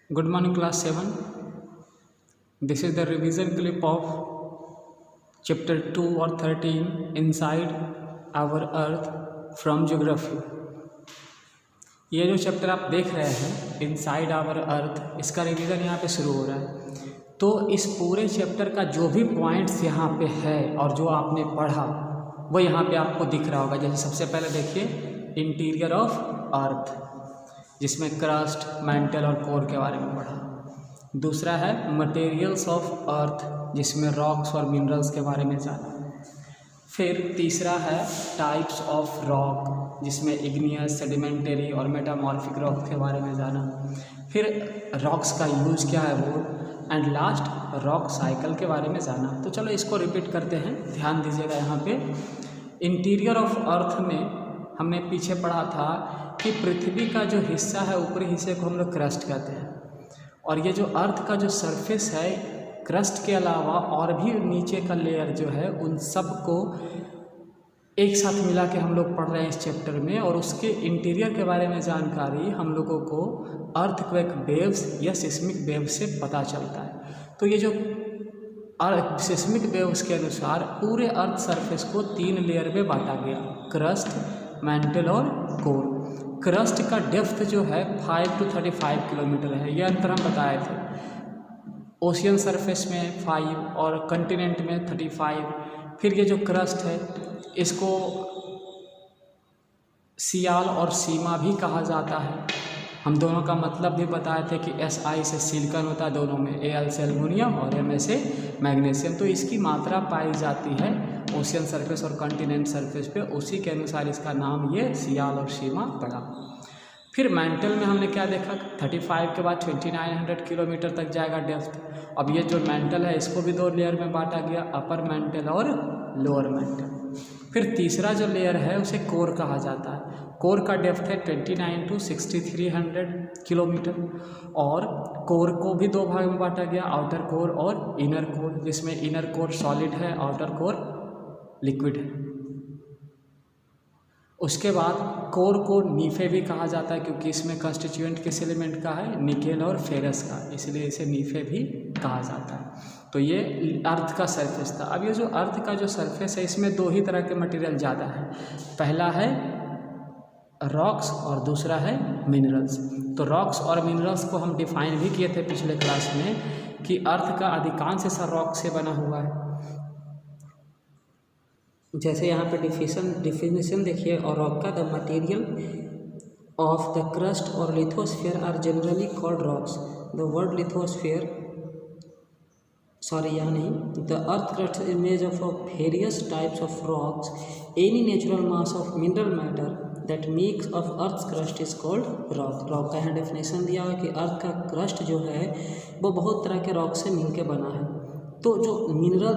Good morning, class 7. This is the revision clip of chapter 2 or 13 Inside Our Earth from Geography. ये जो chapter आप देख रहे हैं इनसाइड आवर अर्थ, इसका रिवीजन यहाँ पे शुरू हो रहा है। तो इस पूरे चैप्टर का जो भी पॉइंट्स यहाँ पे है और जो आपने पढ़ा वो यहाँ पे आपको दिख रहा होगा। जैसे सबसे पहले देखिए इंटीरियर ऑफ अर्थ, जिसमें क्रस्ट, मैंटल और कोर के बारे में पढ़ा। दूसरा है मटेरियल्स ऑफ अर्थ, जिसमें रॉक्स और मिनरल्स के बारे में जाना। फिर तीसरा है टाइप्स ऑफ रॉक, जिसमें इग्नियस, सेडिमेंटरी और मेटामॉर्फिक रॉक के बारे में जाना। फिर रॉक्स का यूज क्या है वो, एंड लास्ट रॉक साइकिल के बारे में जाना। तो चलो इसको रिपीट करते हैं, ध्यान दीजिएगा। यहाँ पे इंटीरियर ऑफ अर्थ में हमने पीछे पढ़ा था कि पृथ्वी का जो हिस्सा है, ऊपरी हिस्से को हम लोग क्रस्ट कहते हैं, और ये जो अर्थ का जो सरफेस है, क्रस्ट के अलावा और भी नीचे का लेयर जो है, उन सब को एक साथ मिला के हम लोग पढ़ रहे हैं इस चैप्टर में। और उसके इंटीरियर के बारे में जानकारी हम लोगों को अर्थक्वेक वेव्स या सिस्मिक वेव्स से पता चलता है। तो ये जो सिस्मिक वेव्स के अनुसार पूरे अर्थ सरफेस को 3 लेयर में बांटा गया, क्रस्ट, मैंटल और कोर। क्रस्ट का डेप्थ जो है 5 to 35 किलोमीटर है, ये अंतर हम बताए थे। ओशियन सरफेस में 5 और कंटिनेंट में 35। फिर ये जो क्रस्ट है इसको सियाल और सीमा भी कहा जाता है। हम दोनों का मतलब भी बताए थे कि Si से सिलिकॉन होता है दोनों में, Al से एल्युमिनियम और Ma से मैग्नीशियम। तो इसकी मात्रा पाई जाती है ओशियन सरफेस और कॉन्टिनेंट सरफेस पे, उसी के अनुसार इसका नाम ये सियाल और सीमा पड़ा। फिर मैंटल में हमने क्या देखा, 35 के बाद 2900 किलोमीटर तक जाएगा डेप्थ। अब ये जो मैंटल है इसको भी 2 लेयर में बांटा गया, अपर मैंटल और लोअर मैंटल। फिर तीसरा जो लेयर है उसे कोर कहा जाता है। कोर का डेप्थ है 29 to 6300 किलोमीटर, और कोर को भी 2 भाग में बांटा गया, आउटर कोर और इनर कोर, जिसमें इनर कोर सॉलिड है, आउटर कोर लिक्विड है। उसके बाद कोर को नीफे भी कहा जाता है, क्योंकि इसमें कंस्टिट्यूएंट किस एलिमेंट का है, निकेल और फेरस का, इसलिए इसे नीफे भी कहा जाता है। तो ये अर्थ का सरफेस था। अब ये जो अर्थ का जो सरफेस है इसमें 2 ही तरह के मटेरियल ज़्यादा है, पहला है रॉक्स और दूसरा है मिनरल्स। तो रॉक्स और मिनरल्स को हम डिफाइन भी किए थे पिछले क्लास में कि अर्थ का अधिकांश हिस्सा रॉक से बना हुआ है। जैसे यहाँ पे डिफिनेशन देखिए, और रॉक का, the material of the crust और lithosphere are generally called rocks. The word lithosphere, sorry यहाँ नहीं, the earth crust image of various types of rocks, any natural mass of mineral matter that makes of earth crust is called rock. Rock का यहाँ definition दिया हुआ है कि अर्थ का crust जो है वो बहुत तरह के रॉक से मिलके बना है। तो जो मिनरल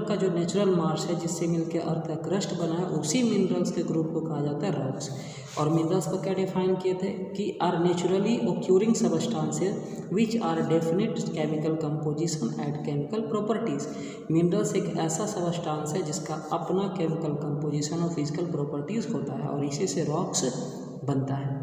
का जो नेचुरल मास है जिससे मिलके अर्थ का क्रस्ट बना है, उसी मिनरल्स के ग्रुप को कहा जाता है रॉक्स। और मिनरल्स को क्या डिफाइन किए थे कि are naturally occurring substances which are definite chemical composition and chemical properties. Minerals एक ऐसा सबस्टांस है जिसका अपना केमिकल कंपोजिशन और फिजिकल प्रॉपर्टीज होता है, और इसी से रॉक्स बनता है।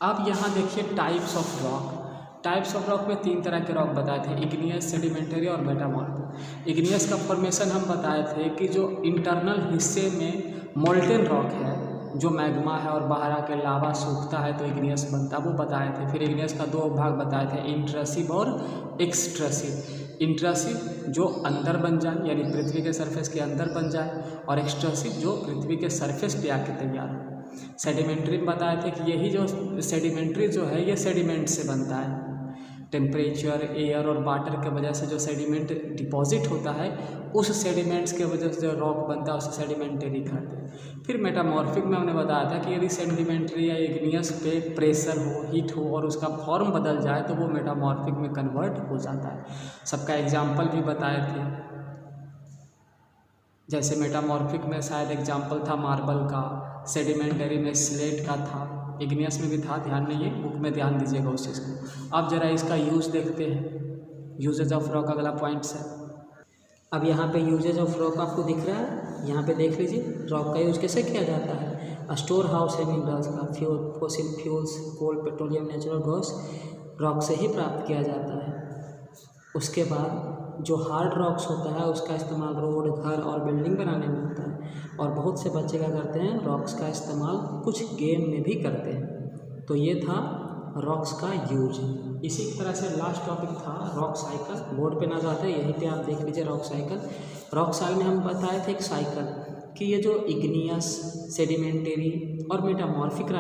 अब यहाँ देखिए types of rock. Types of rock में 3 तरह के रॉक बताए थे, इग्नियस, सेडिमेंटरी और मेटामॉर्फिक। इग्नियस का फॉर्मेशन हम बताए थे कि जो इंटरनल हिस्से में मोल्टेन रॉक है, जो मैग्मा है और बाहर आके लावा सूखता है तो इग्नियस बनता है, वो बताए थे। फिर इग्नियस का 2 भाग बताए थे, इंट्रसिव और एक्सट्रसिव। इंट्रसिव जो अंदर बन जाए, यानी पृथ्वी के सरफेस के अंदर बन जाए, और एक्सट्रसिव जो पृथ्वी के सरफेस पे आके तैयार हो। सेडिमेंट्री में बताए थे कि यही जो सेडिमेंट्री जो है ये सेडिमेंट से बनता है। टेम्परेचर, एयर और वाटर के वजह से जो सेडिमेंट डिपॉजिट होता है, उस सेडिमेंट्स के वजह से जो रॉक बनता है उसे सेडिमेंटरी कहते हैं। फिर मेटामॉर्फिक में हमने बताया था कि यदि सेडिमेंट्री या इग्नियस पे प्रेशर हो, हीट हो और उसका फॉर्म बदल जाए तो वो मेटामॉर्फिक में कन्वर्ट हो जाता है। सबका एग्जाम्पल भी बताए थे, जैसे मेटामॉर्फिक में शायद एग्जाम्पल था मार्बल का, सेडिमेंटरी में स्लेट का था, इग्नियस में भी था, ध्यान नहीं है, बुक में ध्यान दीजिएगा उस चीज़ को। अब जरा इसका यूज़ देखते हैं, यूजेज ऑफ रॉक अगला पॉइंट्स है। अब यहाँ पे यूजेज ऑफ रॉक आपको दिख रहा है, यहाँ पे देख लीजिए रॉक का यूज कैसे किया जाता है। स्टोर हाउस है मिनरल्स का। फॉसिल फ्यूल्स, कोल, पेट्रोलियम, नेचुरल गैस रॉक से ही प्राप्त किया जाता है। उसके बाद जो हार्ड रॉक्स होता है उसका इस्तेमाल रोड, घर और बिल्डिंग बनाने में होता है। और बहुत से बच्चे क्या करते हैं, रॉक्स का इस्तेमाल कुछ गेम में भी करते हैं। तो ये था रॉक्स का यूज। इसी तरह से लास्ट टॉपिक था रॉक साइकिल। बोर्ड पे ना जाते यहीं पे आप देख लीजिए रॉक साइकिल। रॉक साइकिल में हम बताए थे एक साइकिल कि ये जो इग्नियस, सेडिमेंटरी और मेटामॉर्फिक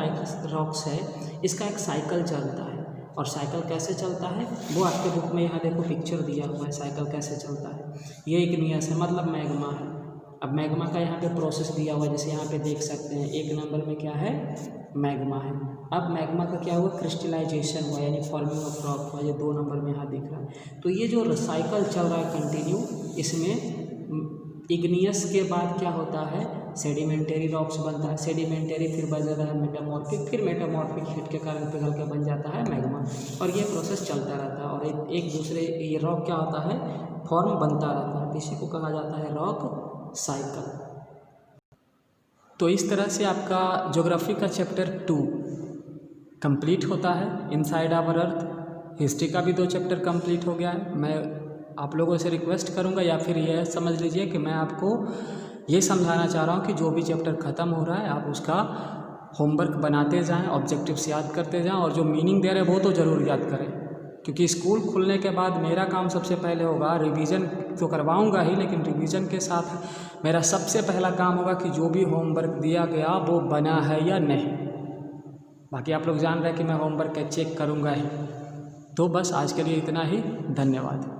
रॉक्स है, इसका एक साइकिल चलता है। और साइकिल कैसे चलता है वो आपके बुक में यहाँ देखो पिक्चर दिया हुआ है, साइकिल कैसे चलता है। ये इग्नियस है, मतलब मैग्मा है। अब मैग्मा का यहाँ पे प्रोसेस दिया हुआ है, जैसे यहाँ पे देख सकते हैं 1 नंबर में क्या है, मैग्मा है। अब मैग्मा का क्या हुआ, क्रिस्टलाइजेशन हुआ, यानी फॉर्मिंग ऑफ रॉक हुआ, ये 2 नंबर में यहाँ दिख रहा है। तो ये जो साइकिल चल रहा है कंटिन्यू, इसमें इग्नियस के बाद क्या होता है, सेडिमेंटरी रॉक्स बनता है। सेडिमेंटरी फिर बन जाता है मेटामॉर्फिक, फिर मेटामॉर्फिक हीट के कारण पिघल के बन जाता है मैग्मा। और ये प्रोसेस चलता रहता है और एक दूसरे ये रॉक क्या होता है, फॉर्म बनता रहता है। इसी को कहा जाता है रॉक साइकिल। तो इस तरह से आपका ज्योग्राफी का चैप्टर 2 कंप्लीट होता है, इनसाइड आवर अर्थ। हिस्ट्री का भी 2 चैप्टर कंप्लीट हो गया है। मैं आप लोगों से रिक्वेस्ट करूंगा, या फिर यह समझ लीजिए कि मैं आपको ये समझाना चाह रहा हूँ कि जो भी चैप्टर ख़त्म हो रहा है आप उसका होमवर्क बनाते जाएं, ऑब्जेक्टिव्स याद करते जाएं, और जो मीनिंग दे रहे हैं वो तो ज़रूर याद करें। क्योंकि स्कूल खुलने के बाद मेरा काम सबसे पहले होगा, रिवीजन तो करवाऊंगा ही, लेकिन रिवीजन के साथ मेरा सबसे पहला काम होगा कि जो भी होमवर्क दिया गया वो बना है या नहीं। बाकी आप लोग जान रहे हैं कि मैं होमवर्क चेक करूंगा ही। तो बस आज के लिए इतना ही, धन्यवाद।